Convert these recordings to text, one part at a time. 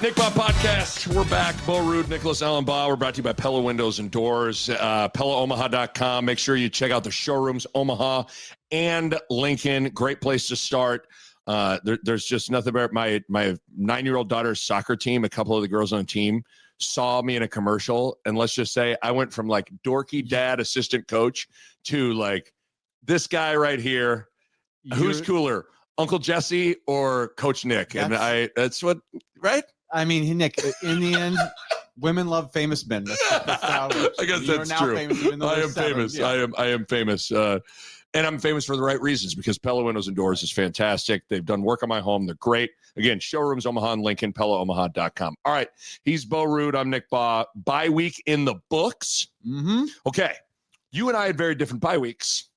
Nick Bahe Podcast. We're back. Bo Ruud, Nicholas Allen Bahe. We're brought to you by Pella Windows and Doors. PellaOmaha.com. Make sure you check out the showrooms, Omaha and Lincoln. Great place to start. There's just nothing better. My 9-year-old daughter's soccer team, a couple of the girls on the team, saw me in a commercial. And let's just say I went from like dorky dad assistant coach to like this guy right here. Who's cooler? Uncle Jesse or Coach Nick? That's what, right? I mean, Nick, in the end, women love famous men. That's how it works. I guess that's true. I am famous. Yeah. I am famous. And I'm famous for the right reasons because Pella Windows and Doors is fantastic. They've done work on my home. They're great. Again, showrooms, Omaha and Lincoln, PellaOmaha.com. All right. He's Bo Ruud. I'm Nick Bahe. Bye week in the books. Mm-hmm. Okay. You and I had very different bye weeks.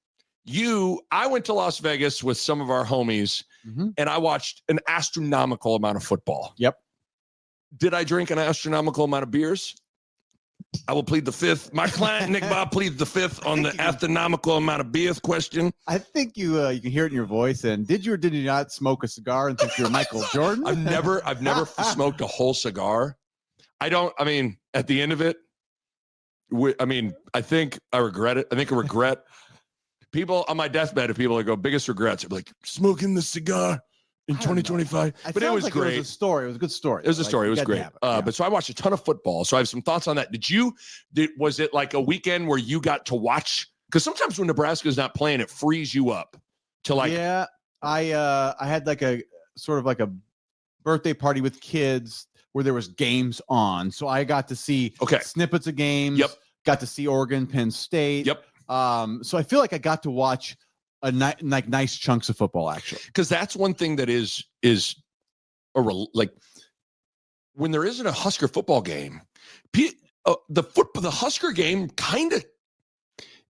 I went to Las Vegas with some of our homies, and I watched an astronomical amount of football. Yep. Did I drink an astronomical amount of beers? I will plead the fifth. My client, Nick Bahe, pleads the fifth on the astronomical amount of beers question. I think you can hear it in your voice. And did you or did you not smoke a cigar and think you're Michael Jordan? I've never smoked a whole cigar. At the end of it, I think I regret it. I think I regret people on my deathbed. If people go biggest regrets, I'm like smoking the cigar in 2025. But it was great. It was a story. It was a good story. It was a story. It was great. But so I watched a ton of football. So I have some thoughts on that. Was it like a weekend where you got to watch? Because sometimes when Nebraska is not playing, it frees you up to like. Yeah, I had like a sort of like a birthday party with kids where there was games on. So I got to see snippets of games. Yep. Got to see Oregon, Penn State. Yep. So I feel like I got to watch nice chunks of football, actually. Because that's one thing that is like when there isn't a Husker football game, the Husker game kind of,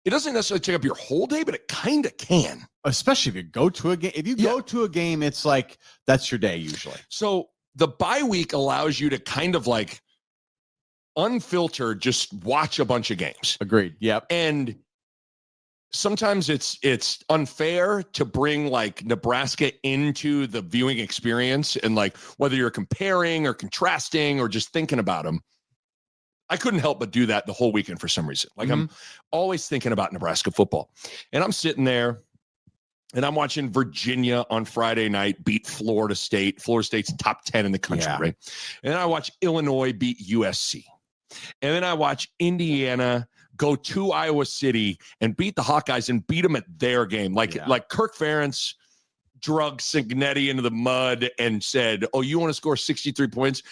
it doesn't necessarily take up your whole day, but it kind of can. Especially if you go to a game. If you go to a game, it's like that's your day usually. So the bye week allows you to kind of like unfiltered, just watch a bunch of games. Agreed. Yep. And sometimes it's unfair to bring like Nebraska into the viewing experience, and like whether you're comparing or contrasting or just thinking about them. I couldn't help but do that the whole weekend for some reason. Like I'm always thinking about Nebraska football, and I'm sitting there and I'm watching Virginia on Friday night beat Florida State. Florida State's top 10 in the country, right? And then I watch Illinois beat USC. And then I watch Indiana go to Iowa City and beat the Hawkeyes and beat them at their game. Like Kirk Ferentz drug Cignetti into the mud and said, "Oh, you want to score 63 points?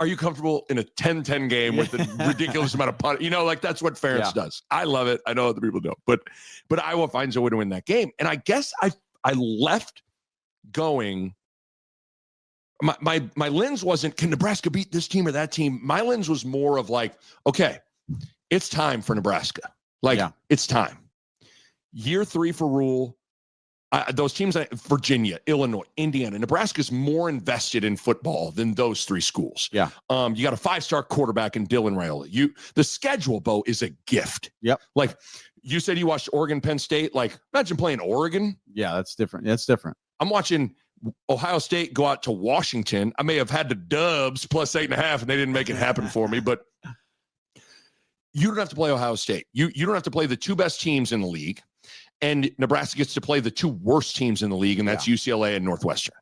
Are you comfortable in a 10-10 game with a ridiculous amount of punt?" Like that's what Ferentz does. I love it. I know other people don't, but Iowa finds a way to win that game. And I guess I left going. My lens wasn't, can Nebraska beat this team or that team? My lens was more of like, okay, it's time for Nebraska. It's time. Year 3 for Rhule. Those teams, Virginia, Illinois, Indiana, Nebraska's more invested in football than those 3 schools. Yeah. You got a 5-star quarterback in Dylan Rhule. The schedule, Bo, is a gift. Yep. Like you said, you watched Oregon, Penn State. Like imagine playing Oregon. Yeah, that's different. That's different. I'm watching Ohio State go out to Washington. I may have had the Dubs plus 8.5, and they didn't make it happen for me, but you don't have to play Ohio State. You don't have to play the 2 best teams in the league, and Nebraska gets to play the 2 worst teams in the league, and that's UCLA and Northwestern.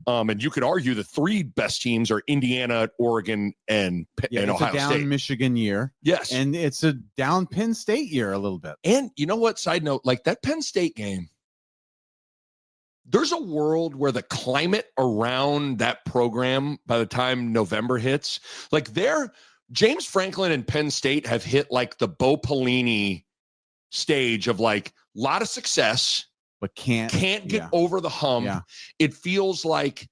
And you could argue the 3 best teams are Indiana, Oregon, and Ohio State. It's a down Michigan year. Yes. And it's a down Penn State year a little bit. And you know what? Side note, like that Penn State game, there's a world where the climate around that program by the time November hits, like James Franklin and Penn State have hit like the Bo Pelini stage of like a lot of success, but can't get over the hump. Yeah. It feels like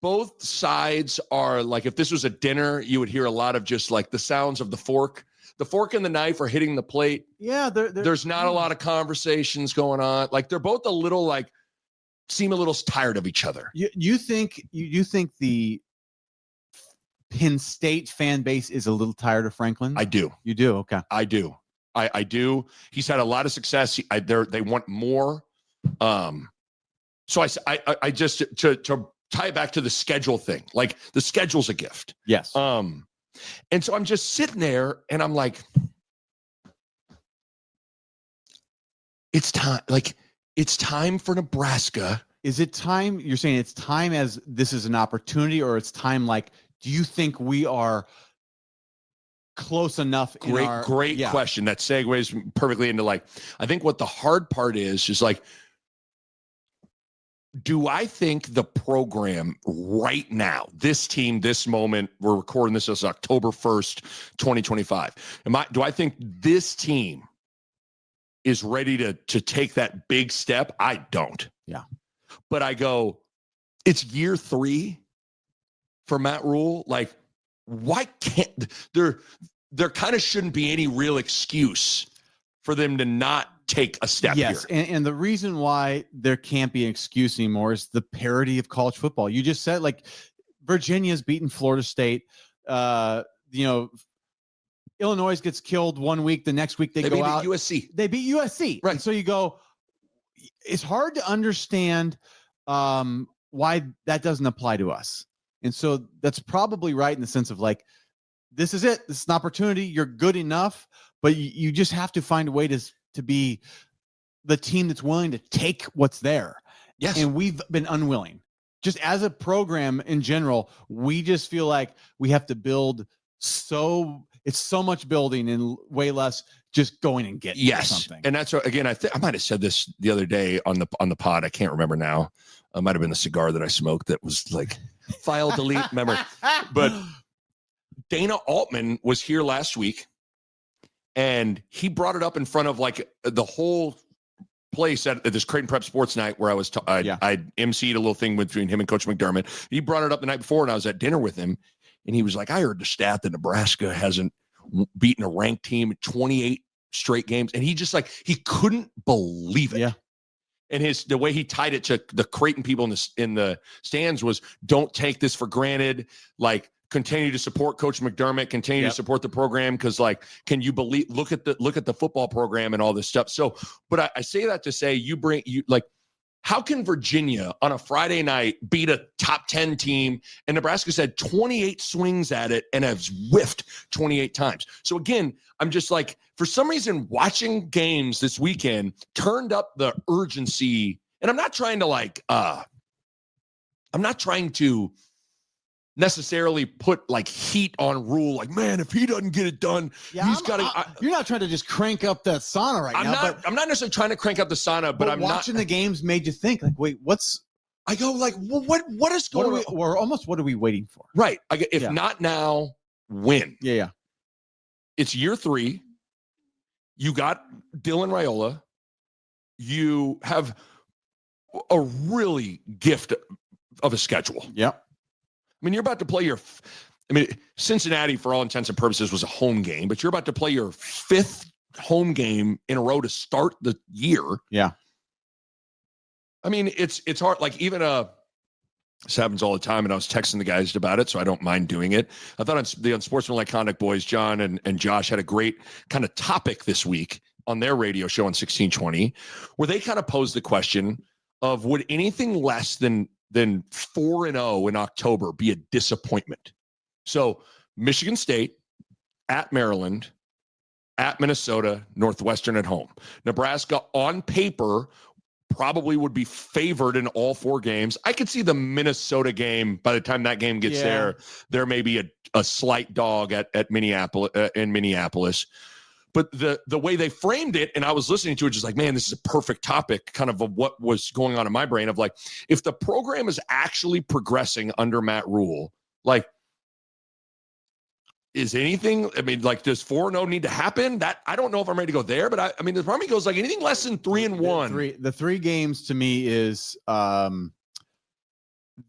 both sides are like, if this was a dinner, you would hear a lot of just like the sounds of the fork. The fork and the knife are hitting the plate. Yeah. There's not a lot of conversations going on. Like they're both a little like, seem a little tired of each other. You think the Penn State fan base is a little tired of Franklin? I do. You do? Okay. I do. I do. He's had a lot of success. They want more. So I just to tie it back to the schedule thing. Like the schedule's a gift. Yes. And so I'm just sitting there and I'm like, it's time. Like it's time for Nebraska. Is it time? You're saying it's time as this is an opportunity, or it's time like, do you think we are close enough? Great question. That segues perfectly into like, I think what the hard part is like, do I think the program right now, this team, this moment, we're recording this as October 1st, 2025. Do I think this team is ready to take that big step? I don't. Yeah. But I go, it's year 3 for Matt Rhule. Like, why can't there kind of shouldn't be any real excuse for them to not take a step here. And the reason why there can't be an excuse anymore is the parity of college football. You just said, like, Virginia's beaten Florida State. Illinois gets killed one week, the next week they go out. USC. They beat USC. Right. And so you go, it's hard to understand why that doesn't apply to us. And so that's probably right in the sense of like, this is it. This is an opportunity. You're good enough, but you just have to find a way to be the team that's willing to take what's there. Yes. And we've been unwilling. Just as a program in general, we just feel like we have to build it's so much building and way less just going and getting something. And that's what, again, I might have said this the other day on the pod. I can't remember now. It might have been the cigar that I smoked that was like file delete memory. But Dana Altman was here last week and he brought it up in front of like the whole place at this Creighton Prep Sports Night where I was I emceed a little thing between him and Coach McDermott. He brought it up the night before and I was at dinner with him and he was like, I heard the stat that Nebraska hasn't beaten a ranked team in 28 straight games. And he just like, he couldn't believe it. Yeah. And the way he tied it to the Creighton people in the stands was, don't take this for granted. Like, continue to support Coach McDermott, continue to support the program. Cause like, can you believe, look at the football program and all this stuff. So, but I say that to say how can Virginia on a Friday night beat a top 10 team and Nebraska's had 28 swings at it and has whiffed 28 times? So again, I'm just like, for some reason, watching games this weekend turned up the urgency. And I'm not trying to necessarily put like heat on Rhule. Like, man, if he doesn't get it done, he's got to. You're not trying to just crank up that sauna right now. I'm not necessarily trying to crank up the sauna, but I'm watching the games made you think like, wait, I go like, well, what is going on? What are we waiting for? Right. If not now, when? Yeah. It's year 3. You got Dylan Raiola. You have a really gift of a schedule. Yep. I mean, you're about to play Cincinnati, for all intents and purposes, was a home game, but you're about to play your 5th home game in a row to start the year. Yeah. I mean, it's hard. Like, even this happens all the time, and I was texting the guys about it, so I don't mind doing it. I thought the Unsportsmanlike Conduct boys, John and Josh, had a great kind of topic this week on their radio show on 1620, where they kind of posed the question of, would anything less than 4-0 in October be a disappointment? So Michigan State, at Maryland, at Minnesota, Northwestern at home. Nebraska on paper probably would be favored in all 4 games. I could see the Minnesota game, by the time that game gets there may be a slight dog at Minneapolis, in Minneapolis. But the way they framed it, and I was listening to it, just like, man, this is a perfect topic kind of what was going on in my brain of like, if the program is actually progressing under Matt Rhule, like, is anything, does 4-0 need to happen? That I don't know if I'm ready to go there, but I mean, the problem goes like anything less than 3-1. The 3 games to me is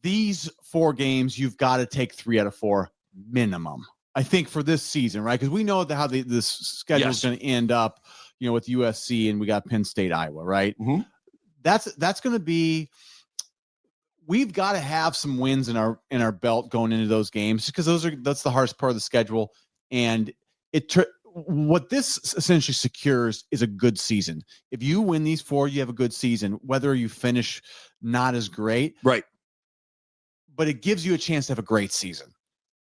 these 4 games, you've got to take 3 out of 4 minimum. I think for this season, right? Because we know how this schedule is going to end up, with USC and we got Penn State, Iowa, right? Mm-hmm. That's going to be. We've got to have some wins in our belt going into those games because that's the hardest part of the schedule, and what this essentially secures is a good season. If you win these 4, you have a good season. Whether you finish not as great, right? but it gives you a chance to have a great season,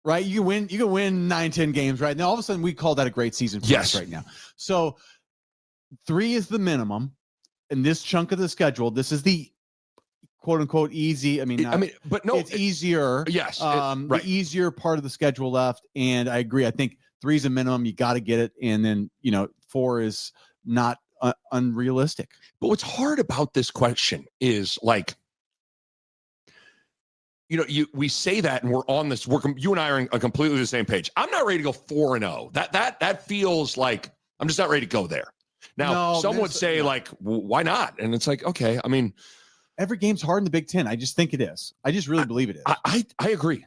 right? You can win 9-10 games, right? Now all of a sudden we call that a great season for us right now. So 3 is the minimum in this chunk of the schedule. This is the quote unquote easy. But no, it's easier. Yes. The easier part of the schedule left. And I agree. I think 3 is a minimum. You got to get it. And then, 4 is not unrealistic. But what's hard about this question is like, we say that and we're on this, you and I are on completely the same page. I'm not ready to go 4-0. That feels like I'm just not ready to go there. Now, some would say like, why not? And it's like, okay, I mean, every game's hard in the Big Ten. I just think it is. I just really believe it is. I agree.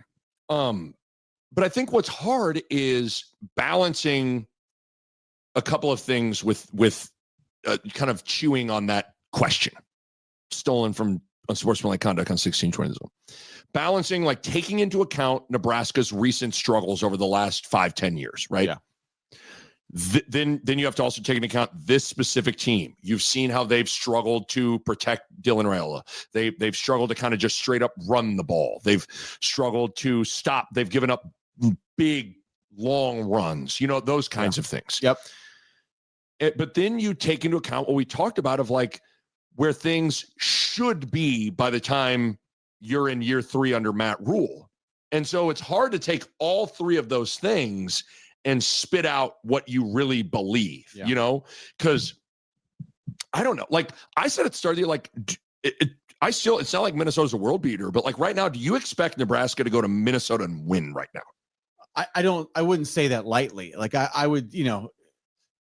But I think what's hard is balancing a couple of things with kind of chewing on that question. Stolen from unsportsmanlike conduct on 1620. Balancing, like taking into account Nebraska's recent struggles over the last 5-10 years, right? Yeah. Then you have to also take into account this specific team. You've seen how they've struggled to protect Dylan Rhule. They've struggled to kind of just straight up run the ball. They've struggled to stop. They've given up big, long runs, those kinds of things. Yep. But then you take into account what we talked about of like where things should be by the time you're in year 3 under Matt Rhule. And so it's hard to take all 3 of those things and spit out what you really believe, because I don't know. Like I said at the start of the year, like it's not like Minnesota's a world beater, but like right now, do you expect Nebraska to go to Minnesota and win right now? I wouldn't say that lightly. Like I would,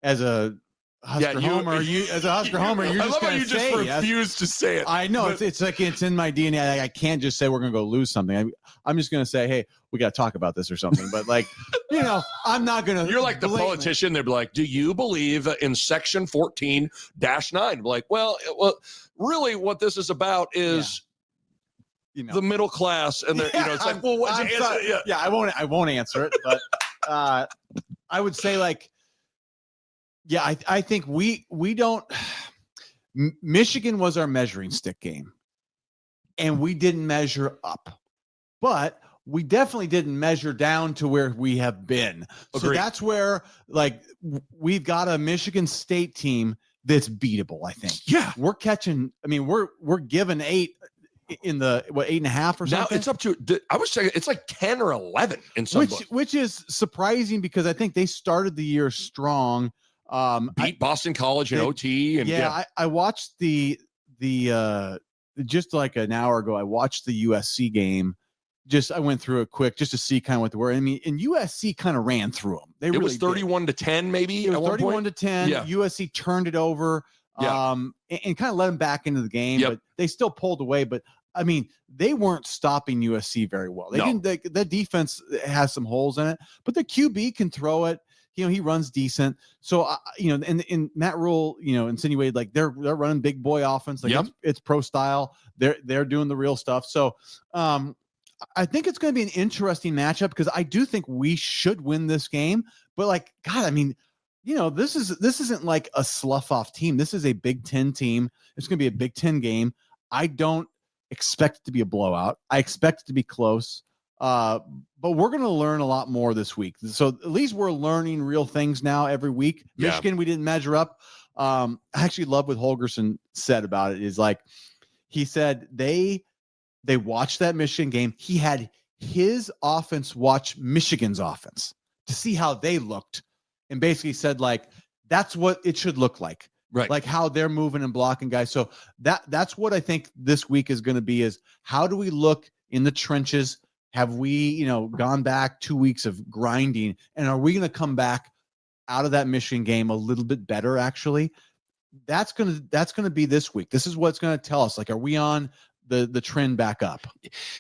as a Husker homer, as a Husker homer, you're just going to say refuse to say it. I know it's like it's in my DNA. I can't just say we're going to go lose something. I'm just going to say, hey, we got to talk about this or something. But like, I'm not going to. You're like the politician. They'd be like, "Do you believe in Section 14-9?" Like, well, really, what this is about is. The middle class, and it's like, well, what's your answer? Yeah, I won't answer it, but I would say like, yeah, I think we don't. Michigan was our measuring stick game, and we didn't measure up, but we definitely didn't measure down to where we have been. Agreed. So that's where like we've got a Michigan State team that's beatable. I think. Yeah, we're catching. I mean, we're given 8. In the 8.5 or something. Now it's up to I was saying it's like 10 or 11 in some which is surprising because I think they started the year strong. Beat Boston College in OT and I watched the just like an hour ago. I watched the USC game. I went through it quick just to see kind of what they were. I mean, and USC kind of ran through them. It was 31-10 maybe. It was 31-10. Yeah. USC turned it over. And kind of let them back into the game, but they still pulled away. But I mean, they weren't stopping USC very well. The defense has some holes in it, but the QB can throw it. He runs decent. So, and Matt Rhule, insinuated like they're running big boy offense. Like it's pro style. They're doing the real stuff. So, I think it's going to be an interesting matchup because I do think we should win this game. But like, God, I mean, this isn't like a slough off team. This is a Big Ten team. It's going to be a Big Ten game. I don't expect it to be a blowout. I expect it to be close. But we're going to learn a lot more this week. So at least we're learning real things now every week. Yeah. Michigan, we didn't measure up. I actually love what Holgerson said about it is like, he said they watched that Michigan game. He had his offense watch Michigan's offense to see how they looked. And basically said, like, that's what it should look like. Right. Like how they're moving and blocking guys. So that's what I think this week is going to be is how do we look in the trenches? Have we, gone back 2 weeks of grinding? And are we going to come back out of that Michigan game a little bit better, actually? That's going to be this week. This is what's going to tell us, like, are we on the trend back up?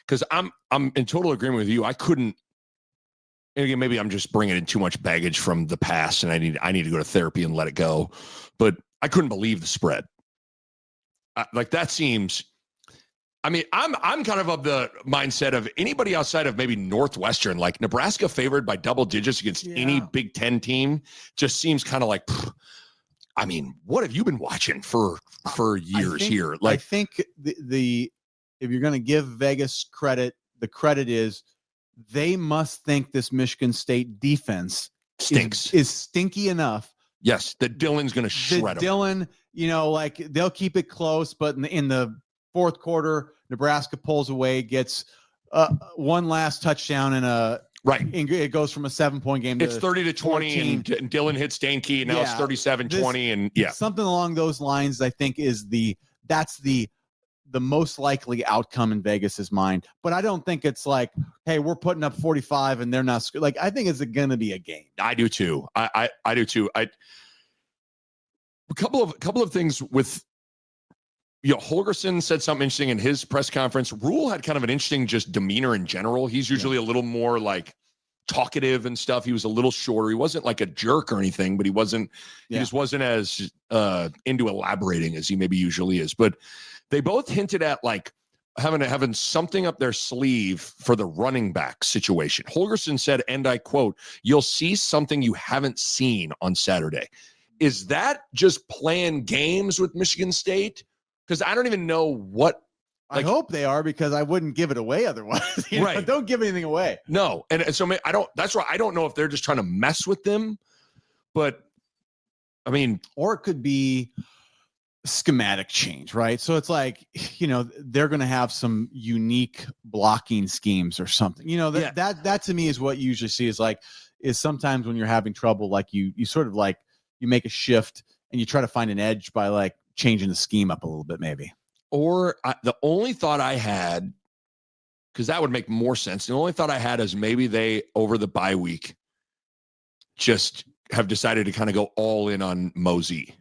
Because I'm in total agreement with you. I couldn't. And again, maybe I'm just bringing in too much baggage from the past, and I need to go to therapy and let it go. But I couldn't believe the spread. Like that seems. I mean, I'm kind of the mindset of anybody outside of maybe Northwestern, like Nebraska favored by double digits against any Big Ten team, just seems kind of like. I mean, what have you been watching for years here? Like, I think the if you're going to give Vegas credit, the credit is they must think this Michigan State defense Stinks. is stinky enough. Yes, that Dylan's going to shred them. Dylan, like they'll keep it close, but in the fourth quarter, Nebraska pulls away, gets one last touchdown and it goes from a 7-point game. It's 30-20, and Dylan hits Dankey, and now it's 37-20, and something along those lines. I think that's the most likely outcome in Vegas's mind. But I don't think it's like, hey, we're putting up 45 and they're not like. I think it's going to be a game. I do too. I do too. A couple of things with. Holgerson said something interesting in his press conference. Rhule had kind of an interesting just demeanor in general. He's usually a little more like talkative and stuff. He was a little shorter. He wasn't like a jerk or anything, but he just wasn't as into elaborating as he maybe usually is. But they both hinted at like having something up their sleeve for the running back situation. Holgerson said, and I quote, "You'll see something you haven't seen on Saturday." Is that just playing games with Michigan State? Because I don't even know what. I hope they are, because I wouldn't give it away otherwise. Right. Don't give anything away. No. And so I don't. That's why I don't know if they're just trying to mess with them. But I mean, or it could be schematic change, right? So it's like, they're going to have some unique blocking schemes or something. That to me is what you usually see is sometimes when you're having trouble, like you sort of like you make a shift and you try to find an edge by like changing the scheme up a little bit, maybe. Or the only thought I had, because that would make more sense. The only thought I had is maybe they, over the bye week, just have decided to kind of go all in on Mosey.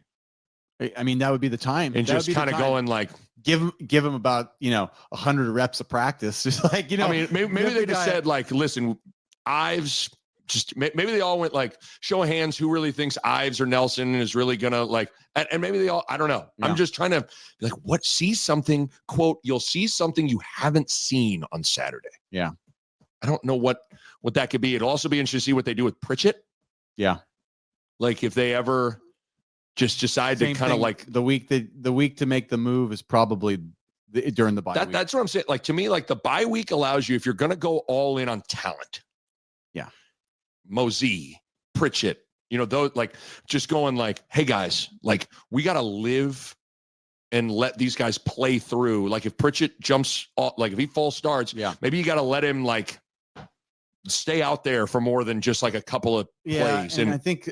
I mean, that would be the time. And just kind of going like, give him about, 100 reps of practice. Just like, I mean, maybe they just said like, listen, Ives. Just maybe they all went like, show of hands, who really thinks Ives or Nelson is really gonna like, and maybe they all, I don't know. Yeah. I'm just trying to be like, see something, quote, you'll see something you haven't seen on Saturday. Yeah. I don't know what that could be. It'll also be interesting to see what they do with Pritchett. Yeah. Like if they ever just decide to kind of like the week to make the move is probably during the bye week. That's what I'm saying. Like to me, like the bye week allows you, if you're going to go all in on talent. Yeah. Mosey, Pritchett, those like just going like, hey guys, like we got to live and let these guys play through. Like if Pritchett jumps off, like if he false starts, maybe you got to let him like stay out there for more than just like a couple of plays. And I think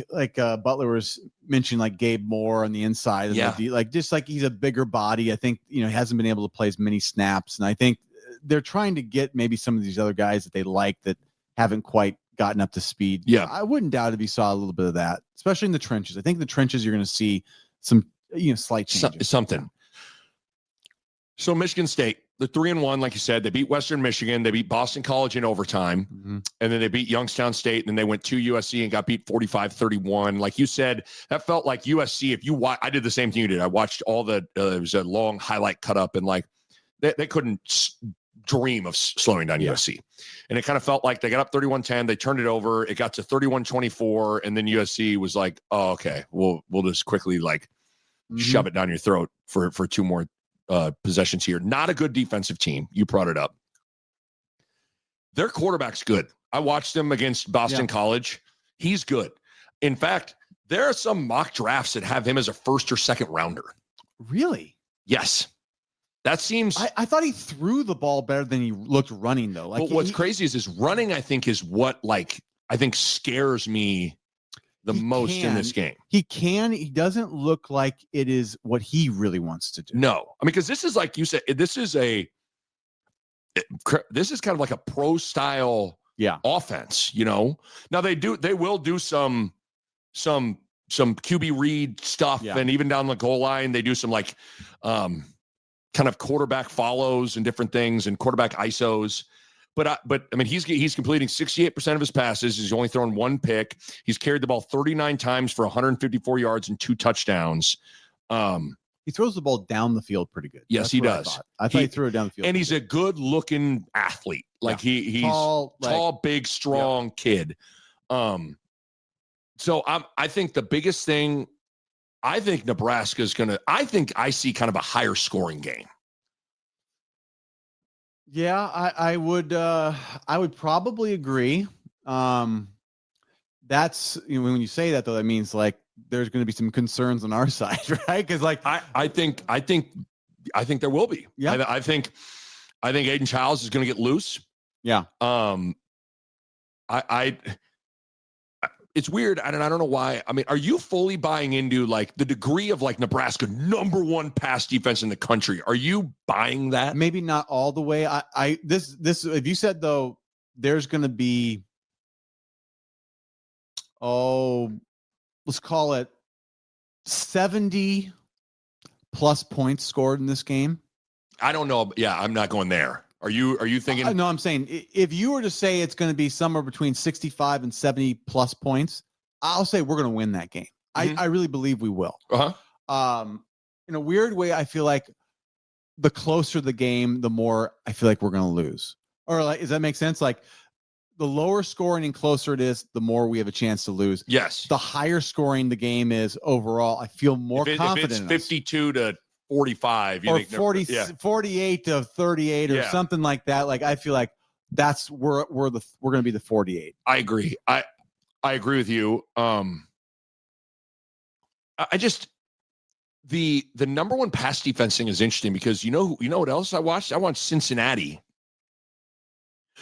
like Butler was mentioning like Gabe Moore on the inside. And like just like he's a bigger body. I think, he hasn't been able to play as many snaps. And I think they're trying to get maybe some of these other guys that they like that haven't quite gotten up to speed. Yeah. I wouldn't doubt if you saw a little bit of that, especially in the trenches. I think in the trenches, you're going to see some, slight changes. Something. So Michigan State, the 3-1, like you said, they beat Western Michigan. They beat Boston College in overtime. Mm-hmm. And then they beat Youngstown State. And then they went to USC and got beat 45-31. Like you said, that felt like USC. If you watch, I did the same thing you did. I watched all it was a long highlight cut up, and like they couldn't dream of slowing down USC. And it kind of felt like they got up 31-10, they turned it over, it got to 31-24, and then USC was like, oh, okay, we'll just quickly like shove it down your throat for 2 more possessions here. Not a good defensive team. You brought it up. Their quarterback's good. I watched them against Boston College. He's good. In fact, there are some mock drafts that have him as a first or second rounder. Really? Yes. That seems. I thought he threw the ball better than he looked running, though. Like, but what's crazy is his running, I think, is what I think scares me the most in this game. He doesn't look like it is what he really wants to do. No. I mean, because this is like you said, this is kind of like a pro style offense, Now they will do some QB read stuff, and even down the goal line, they do some like kind of quarterback follows and different things and quarterback ISOs. But I mean, he's completing 68% of his passes. He's only thrown 1 pick. He's carried the ball 39 times for 154 yards and 2 touchdowns. He throws the ball down the field pretty good. Yes, he does. I thought he threw it down the field. And he's a good looking athlete. Like he's tall, big, strong kid. So I think the biggest thing, I think Nebraska's I see kind of a higher scoring game. Yeah, I would probably agree. That's, when you say that, though, that means like there's going to be some concerns on our side, right? Because like I think there will be. Yeah. I think Aiden Childs is going to get loose. Yeah. It's weird. I don't know why. I mean, are you fully buying into like the degree of like Nebraska #1 pass defense in the country? Are you buying that? Maybe not all the way. This if you said though there's going to be, let's call it 70 plus points scored in this game. I don't know. Yeah, I'm not going there. Are you thinking? No, I'm saying if you were to say it's going to be somewhere between 65 and 70 plus points, I'll say we're going to win that game. Mm-hmm. I really believe we will. In a weird way, I feel like the closer the game, the more I feel like we're going to lose. Or like, does that make sense? Like the lower scoring and closer it is, the more we have a chance to lose. Yes. The higher scoring the game is overall, I feel more confident. If it's 52 to 45, or 48 to 38 or something like that. Like I feel like that's we're going to be the 48. I agree. I agree with you. I just the #1 pass defense thing is interesting because you know what else I watched? I watched Cincinnati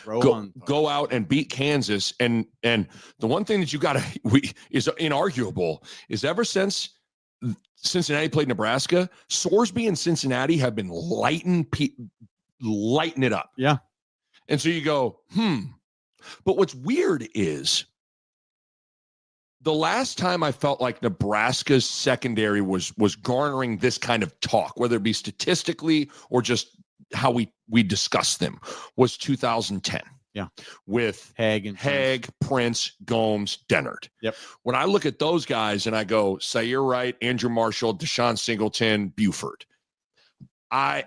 go out and beat Kansas, and the one thing that you got to is inarguable is ever since Cincinnati played Nebraska, Sorsby and Cincinnati have been lighting it up. Yeah. And so you go, But what's weird is the last time I felt like Nebraska's secondary was garnering this kind of talk, whether it be statistically or just how we discuss them, was 2010. Yeah. With Haig, Prince, Gomes, Dennard. Yep. When I look at those guys and I go, Sayer Wright, Andrew Marshall, Deshaun Singleton, Buford, I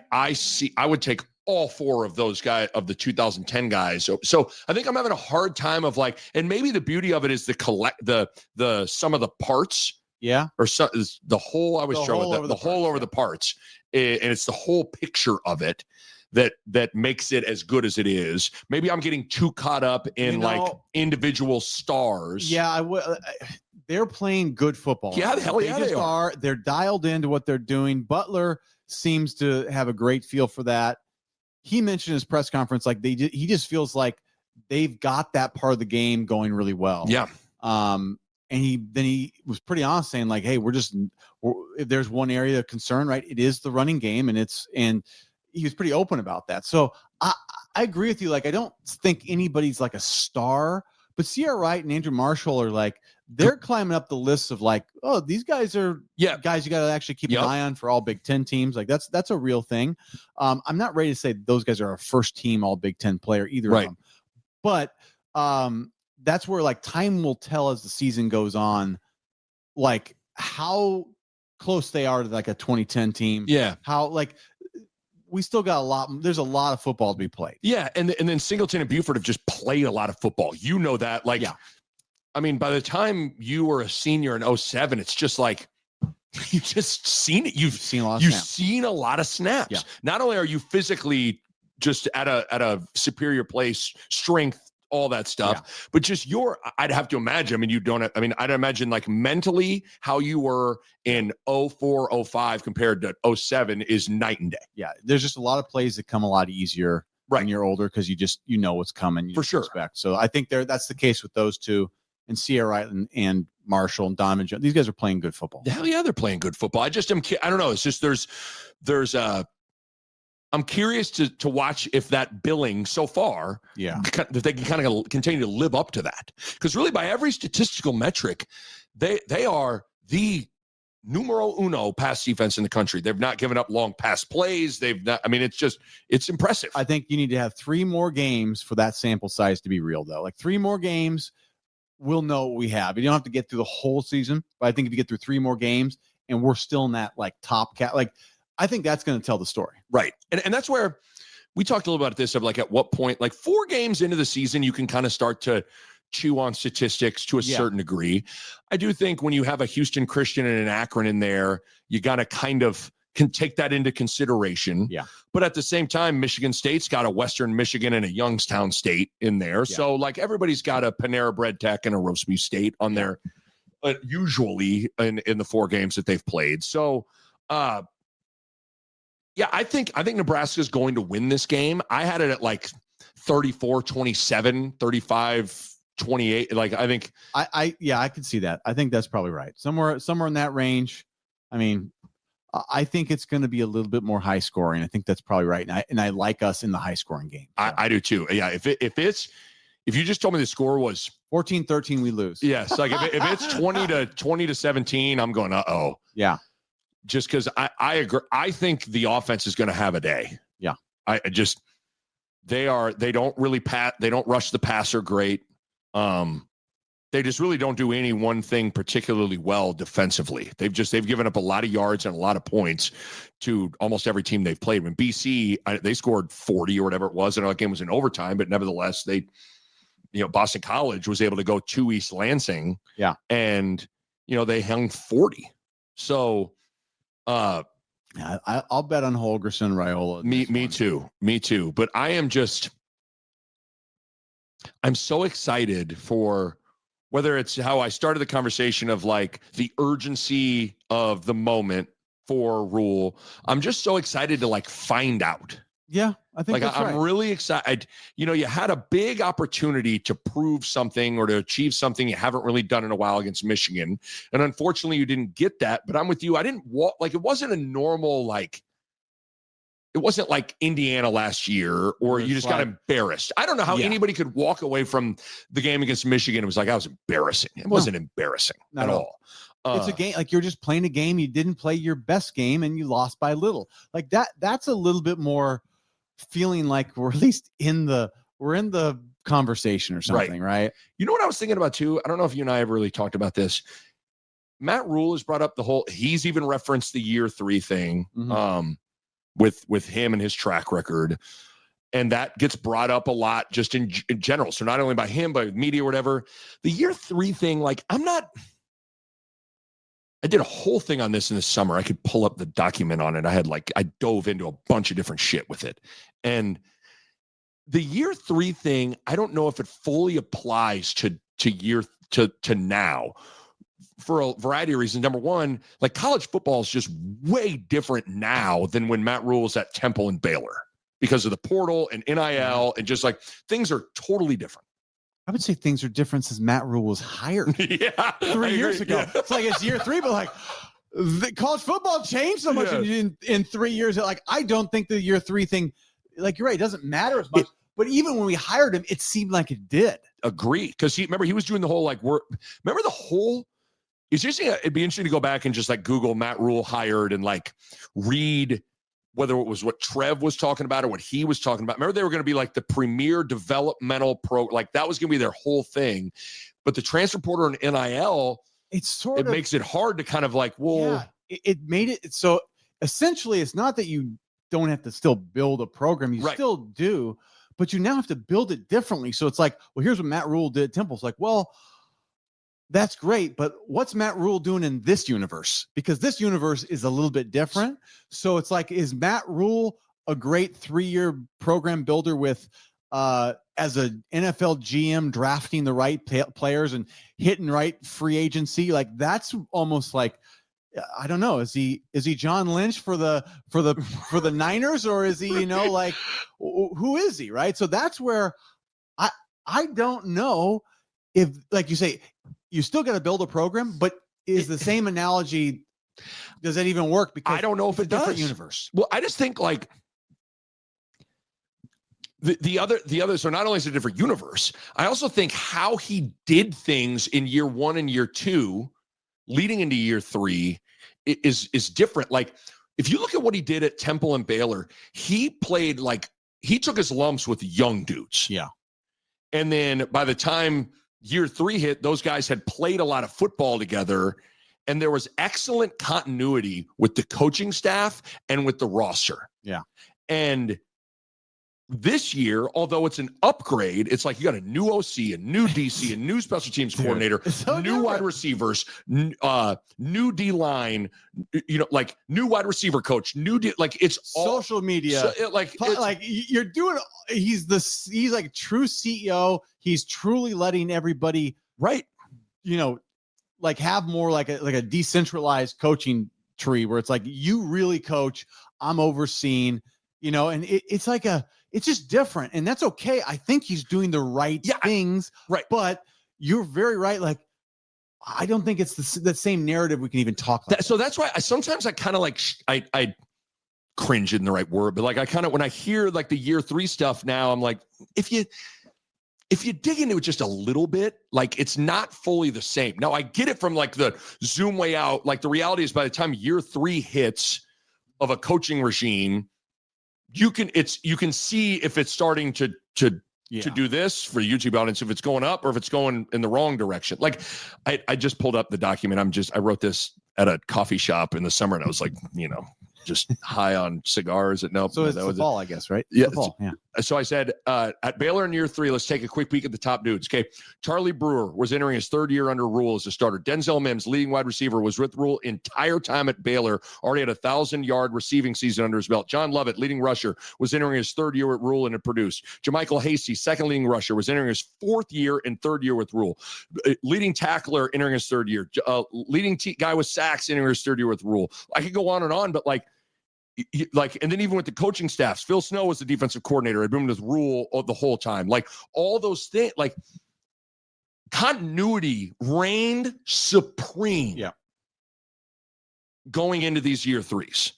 would take all four of those guys of the 2010 guys. So I think I'm having a hard time of like, and maybe the beauty of it is the sum of the parts. Yeah. Or so, is the whole, I was struggling with the whole over the parts. And it's the whole picture of it that makes it as good as it is. Maybe I'm getting too caught up in like individual stars. Yeah, they're playing good football. Yeah, the hell yeah, they are. They're dialed into what they're doing. Butler seems to have a great feel for that. He mentioned in his press conference, like he just feels like they've got that part of the game going really well. Yeah. And he was pretty honest saying like, hey, if there's one area of concern, right, it is the running game, and he was pretty open about that. So I agree with you. Like, I don't think anybody's like a star, but Sierra Wright and Andrew Marshall are like, they're climbing up the list of like, oh, these guys are guys you got to actually keep an eye on for all Big Ten teams. Like that's a real thing. I'm not ready to say those guys are a first team all Big Ten player either of them, but that's where like time will tell as the season goes on, like how close they are to like a 2010 team. Yeah. How like we still got there's a lot of football to be played. Yeah. And then Singleton and Buford have just played a lot of football. You know that. Like, I mean, by the time you were a senior in 2007, it's just like, you've just seen it. You've seen a lot of snaps. Yeah. Not only are you physically just at a superior place, strength, all that stuff, but just I'd have to imagine, I'd imagine like mentally how you were in 2004, 2005 compared to 2007 is night and day. Yeah. There's just a lot of plays that come a lot easier when you're older, because you know what's coming. For sure. Expect. So I think that's the case with those two, and Sierra Wright and Marshall and Donovan Jones. These guys are playing good football. Hell yeah, they're playing good football. I don't know. It's just I'm curious to watch if that billing so far, that they can kind of continue to live up to that. Because really, by every statistical metric, they are the numero uno pass defense in the country. They've not given up long pass plays. It's impressive. I think you need to have 3 more games for that sample size to be real, though. Like 3 more games, we'll know what we have. You don't have to get through the whole season, but I think if you get through 3 more games and we're still in that like top cat, like I think that's going to tell the story. Right. And that's where we talked a little about this of like at what point, like 4 games into the season, you can kind of start to chew on statistics to a certain degree. I do think when you have a Houston Christian and an Akron in there, you got to kind of can take that into consideration. Yeah. But at the same time, Michigan State's got a Western Michigan and a Youngstown State in there. Yeah. So like everybody's got a Panera Bread Tech and a Roast Beef State on there, usually in the 4 games that they've played. So I think Nebraska's going to win this game. I had it at like 34-27, 35-28. Like I think I could see that. I think that's probably right. Somewhere in that range. I mean, I think it's going to be a little bit more high scoring. I think that's probably right. And I like us in the high scoring game. So. I do too. Yeah. If you just told me the score was 14-13, we lose. Yes. Like if it's 20-17, I'm going, uh-oh. Yeah. Just because I agree. I think the offense is going to have a day. Yeah. They don't really they don't rush the passer great. They just really don't do any one thing particularly well defensively. They've given up a lot of yards and a lot of points to almost every team they've played. When BC, they scored 40 or whatever it was, and that game was in overtime, but nevertheless, Boston College was able to go to East Lansing. Yeah. And, they hung 40. So, I'll bet on Holgorsen, Rhule. Me too. But I'm so excited for whether it's how I started the conversation of like the urgency of the moment for Rhule. I'm just so excited to like find out. Yeah, I think I'm really excited. You had a big opportunity to prove something or to achieve something you haven't really done in a while against Michigan. And unfortunately you didn't get that, but I'm with you. I didn't it wasn't a normal, it wasn't like Indiana last year or you just got embarrassed. I don't know how anybody could walk away from the game against Michigan. It was like, I was embarrassing. It wasn't embarrassing at all. It's a game. Like you're just playing a game. You didn't play your best game and you lost by little like that. That's a little bit more feeling like we're at least in the conversation or something. Right. You know what I was thinking about too? I don't know if you and I have really talked about this. Matt Rhule has brought up he's even referenced the year 3 thing. Mm-hmm. With him and his track record. And that gets brought up a lot just in general. So not only by him, but media or whatever. The year 3 thing, I did a whole thing on this in the summer. I could pull up the document on it. I dove into a bunch of different shit with it. And the year 3 thing, I don't know if it fully applies to now. For a variety of reasons. Number one, college football is just way different now than when Matt Rhule was at Temple and Baylor because of the portal and NIL and just things are totally different. I would say things are different since Matt Rhule was hired 3 years ago. Yeah. It's like it's year 3, but the college football changed so much in 3 years. I don't think the year 3 thing, you're right, it doesn't matter as much. But even when we hired him, it seemed like it did. Agree. Because he was doing the whole remember the whole. It's just, it'd be interesting to go back and just Google Matt Rhule hired and read whether it was what Trev was talking about or what he was talking about. Remember, they were going to be the premier developmental pro, that was going to be their whole thing. But the transfer portal and NIL, it makes it hard to kind of it made it so essentially it's not that you don't have to still build a program, you still do, but you now have to build it differently. So it's here's what Matt Rhule did at Temple. It's that's great, but what's Matt Rhule doing in this universe? Because this universe is a little bit different. So it's is Matt Rhule a great 3-year program builder with as a NFL GM drafting the right players and hitting right free agency? That's almost I don't know. Is he John Lynch for the Niners, or is he who is he? Right. So that's where I don't know if, like you say, you still got to build a program, but is the same analogy, does that even work? Because I don't know if it does. Universe. Well, I just think the other, so not only is it a different universe, I also think how he did things in year 1 and year 2 leading into year 3 is different. If you look at what he did at Temple and Baylor, he played he took his lumps with young dudes. Yeah. And then by the time year 3 hit, those guys had played a lot of football together, and there was excellent continuity with the coaching staff and with the roster. Yeah. And This year, although it's an upgrade, it's like you got a new OC, a new DC, a new special teams coordinator, new wide receivers, new D line, like new wide receiver coach, like it's all social media. You're doing. He's like true CEO. He's truly letting everybody like have more like a decentralized coaching tree where it's like you really coach, I'm overseeing, and it's like it's just different, and that's okay. I think he's doing the right things, right? But you're very right. Like, I don't think it's the same narrative we can even talk about. So that's why I kind of like I cringe isn't the right word, but like I kind of when I hear like the year 3 stuff now, I'm like, if you dig into it just a little bit, like it's not fully the same. Now I get it from like the Zoom way out. Like the reality is by the time year 3 hits of a coaching regime, you can see if it's starting to do this for the YouTube audience, if it's going up or if it's going in the wrong direction. Like I just pulled up the document. I wrote this at a coffee shop in the summer and I was like, just high on cigars. So it's the fall, I guess, right? Yeah. Fall, yeah. So I said, at Baylor in year 3, let's take a quick peek at the top dudes. Okay. Charlie Brewer was entering his 3rd year under Rhule as a starter. Denzel Mims, leading wide receiver, was with Rhule entire time at Baylor, already had a 1,000-yard receiving season under his belt. John Lovett, leading rusher, was entering his 3rd year at Rhule and had produced. JaMychal Hasty, second leading rusher, was entering his 4th year and 3rd year with Rhule. Leading tackler, entering his 3rd year. Leading guy with sacks, entering his 3rd year with Rhule. I could go on, but and then even with the coaching staffs, Phil Snow was the defensive coordinator. I'd been with Rhule the whole time. Like all those things, like continuity reigned supreme. Yeah. Going into these year 3s.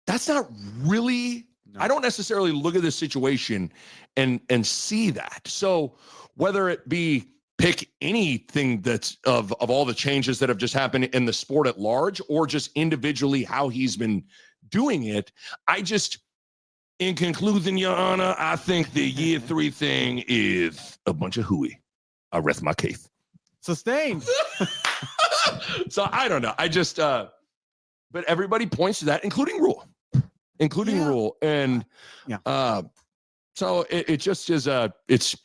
That's not really, I don't necessarily look at this situation and see that. So whether it be pick anything that's of all the changes that have just happened in the sport at large or just individually how he's been doing it, in conclusion, Your Honor, I think the year 3 thing is a bunch of hooey. I rest my case. Sustained. So I don't know. But everybody points to that, including Rhule. Rhule. And so it just is it's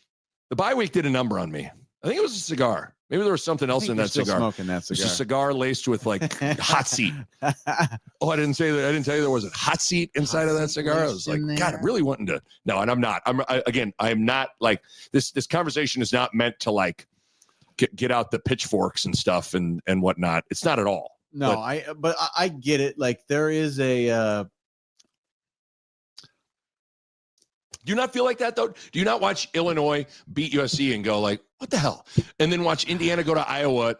the bye week did a number on me. I think it was a cigar. Maybe there was something else in that cigar. Smoking that cigar. It's a cigar laced with like hot seat. Oh, I didn't say that. I didn't tell you there was a hot seat inside of that cigar. I was like, God, I'm really wanting to. No, and I'm not. I'm not like this. This conversation is not meant to like get out the pitchforks and stuff and whatnot. It's not at all. No, but I get it. Like there is a. Do you not feel like that though? Do you not watch Illinois beat USC and go like, what the hell? And then watch Indiana go to Iowa.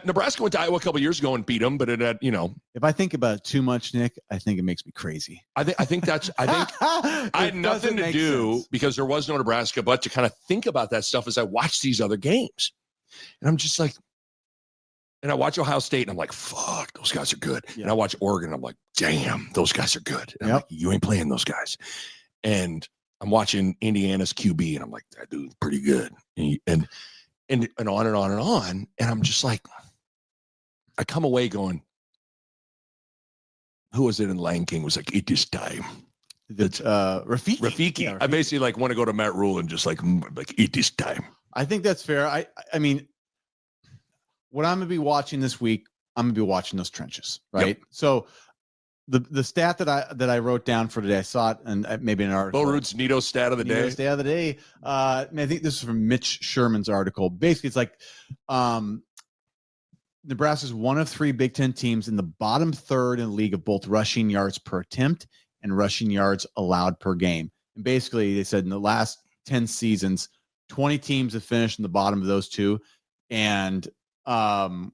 Nebraska went to Iowa a couple years ago and beat them, but it had, If I think about it too much, Nick, I think it makes me crazy. I think I had nothing to do because there was no Nebraska, but to kind of think about that stuff as I watch these other games. And I'm just like, and I watch Ohio State and I'm like, fuck, those guys are good. Yeah. And I watch Oregon and I'm like, damn, those guys are good. And I'm like, you ain't playing those guys. And I'm watching Indiana's QB and I'm like, that dude's pretty good. And on and on and on. And I'm just like, I come away going, who was it in Lion King? Was like, it is time. Rafiki. Rafiki. Yeah, Rafiki. I basically like want to go to Matt Rhule and just like it is time. I think that's fair. I mean, what I'm going to be watching this week, I'm going to be watching those trenches, right? Yep. So the stat that I wrote down for today, I saw it and maybe an article. Bo Ruud's Nito stat of the day. Stat of the day. I think this is from Mitch Sherman's article. Basically, it's like Nebraska's one of 3 Big Ten teams in the bottom third in the league of both rushing yards per attempt and rushing yards allowed per game. And basically, they said in the last 10 seasons, 20 teams have finished in the bottom of those two. And 20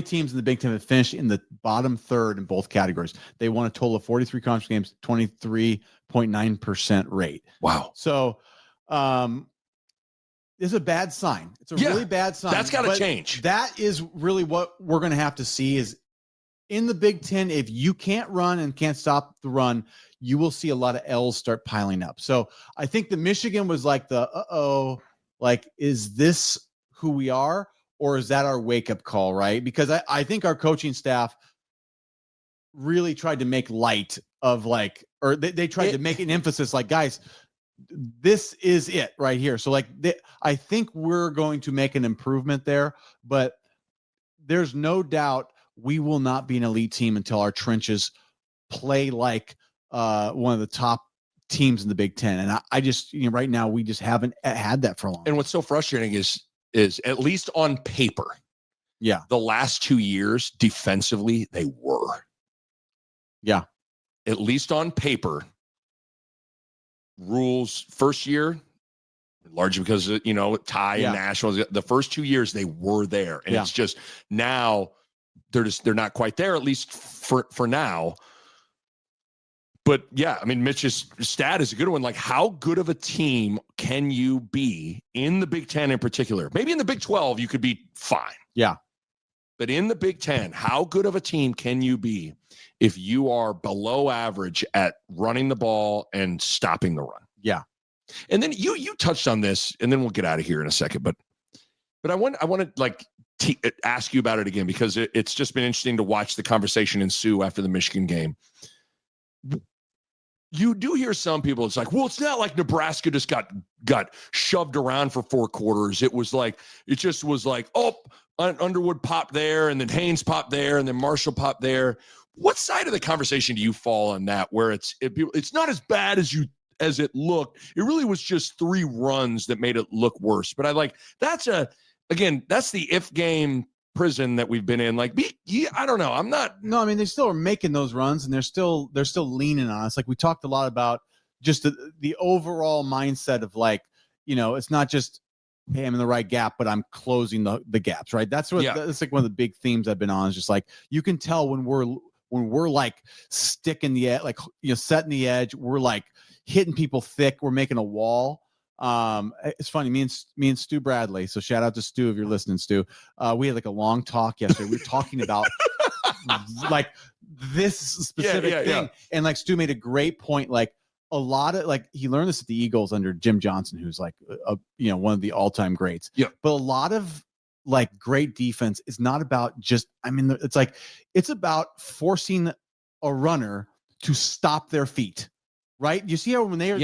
teams in the Big Ten have finished in the bottom third in both categories. They won a total of 43 conference games, 23.9% rate. Wow. So it's a bad sign. It's a really bad sign. That's got to change. That is really what we're going to have to see is in the Big Ten, if you can't run and can't stop the run, you will see a lot of L's start piling up. So I think the Michigan was like is this who we are? Or is that our wake-up call, right? Because I think our coaching staff really tried to make light of like, or they tried to make an emphasis like, guys, this is it right here. So like, I think we're going to make an improvement there, but there's no doubt we will not be an elite team until our trenches play like one of the top teams in the Big Ten. And I just, right now we just haven't had that for a long time. And what's so frustrating is at least on paper, the last 2 years defensively, they were. Yeah. At least on paper, Rhule's first year, largely because of, Ty and Nationals, the first 2 years they were there. And it's just now they're not quite there, at least for now. But yeah, I mean, Mitch's stat is a good one. Like, how good of a team can you be in the Big Ten in particular? Maybe in the Big 12, you could be fine. Yeah. But in the Big Ten, how good of a team can you be if you are below average at running the ball and stopping the run? Yeah. And then you touched on this, and then we'll get out of here in a second. But I want to like ask you about it again, because it's just been interesting to watch the conversation ensue after the Michigan game. You do hear some people, it's like, well, it's not like Nebraska just got shoved around for 4 quarters. It just was like, oh, Underwood popped there, and then Haynes popped there, and then Marshall popped there. What side of the conversation do you fall on that, where it's not as bad as it looked? It really was just 3 runs that made it look worse. But that's the if game prison that we've been in. Like, I don't know. No, I mean, they still are making those runs, and they're still leaning on us. Like, we talked a lot about just the overall mindset of like, it's not just, hey, I'm in the right gap, but I'm closing the gaps, right? That's that's like one of the big themes I've been on, is just like, you can tell when we're like sticking the edge, like, setting the edge, we're like hitting people thick, we're making a wall. It's funny, me and Stu Bradley, so shout out to Stu if you're listening, Stu. We had like a long talk yesterday. We were talking about like this specific thing. And like Stu made a great point. Like, a lot of, like, he learned this at the Eagles under Jim Johnson, who's like one of the all-time greats. Yeah. But a lot of like great defense is not about just, it's about forcing a runner to stop their feet. Right? You see how when they're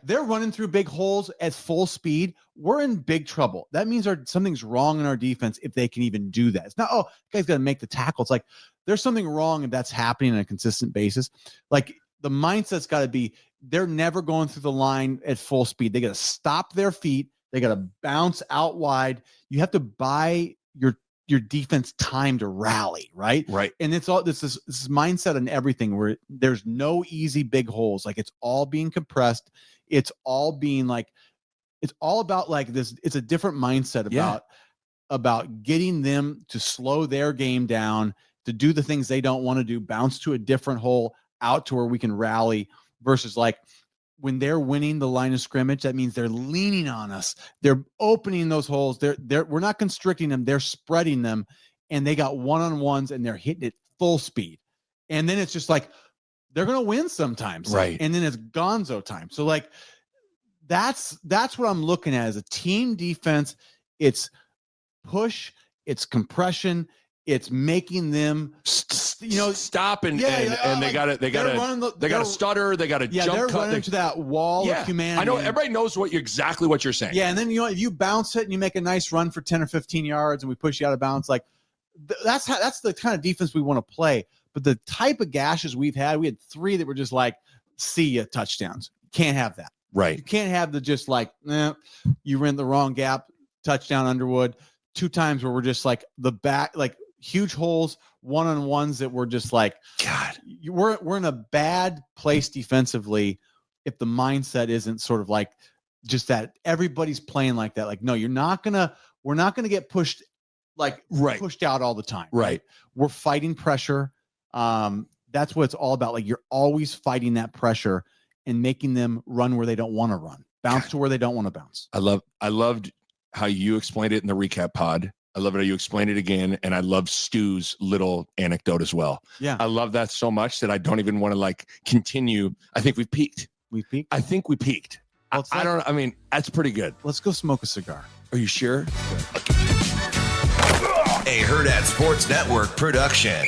they're running through big holes at full speed, we're in big trouble. That means something's wrong in our defense if they can even do that. It's not, oh, the guy's got to make the tackle. It's like, there's something wrong if that's happening on a consistent basis. Like, the mindset's got to be, they're never going through the line at full speed. They got to stop their feet. They got to bounce out wide. You have to buy your defense time to rally, right? Right. And it's all this mindset and everything, where there's no easy big holes. Like, it's all being compressed. It's all being like, it's all about like this. It's a different mindset about getting them to slow their game down, to do the things they don't want to do, bounce to a different hole out to where we can rally, versus like, when they're winning the line of scrimmage, that means they're leaning on us. They're opening those holes. We're not constricting them. They're spreading them, and they got one-on-ones, and they're hitting it full speed. And then it's just like, they're going to win sometimes. Right. And then it's gonzo time. So like, that's what I'm looking at as a team defense. It's push, it's compression, it's making them stop and they got to stutter, they got to jump, they're running into that wall of humanity. I know everybody knows exactly what you're saying. Yeah, and then if you bounce it and you make a nice run for 10 or 15 yards and we push you out of bounds, like, that's the kind of defense we want to play. But the type of gashes we had 3 that were just like, see ya, touchdowns. Can't have that. Right. You can't have the just like, you ran the wrong gap, touchdown Underwood. 2 times where we're just like the back, like huge holes, one-on-ones that were just like, God, we're in a bad place defensively if the mindset isn't sort of like just that everybody's playing like that. Like, no, we're not gonna get pushed, like pushed out all the time. Right. We're fighting pressure. That's what it's all about. Like, you're always fighting that pressure and making them run where they don't want to run, bounce to where they don't want to bounce. I loved how you explained it in the recap pod. I love it how you explained it again. And I love Stu's little anecdote as well. Yeah. I love that so much that I don't even want to like continue. I think we've peaked. I think we peaked. Well, that's pretty good. Let's go smoke a cigar. Are you sure? A Hurrdat Sports Network production.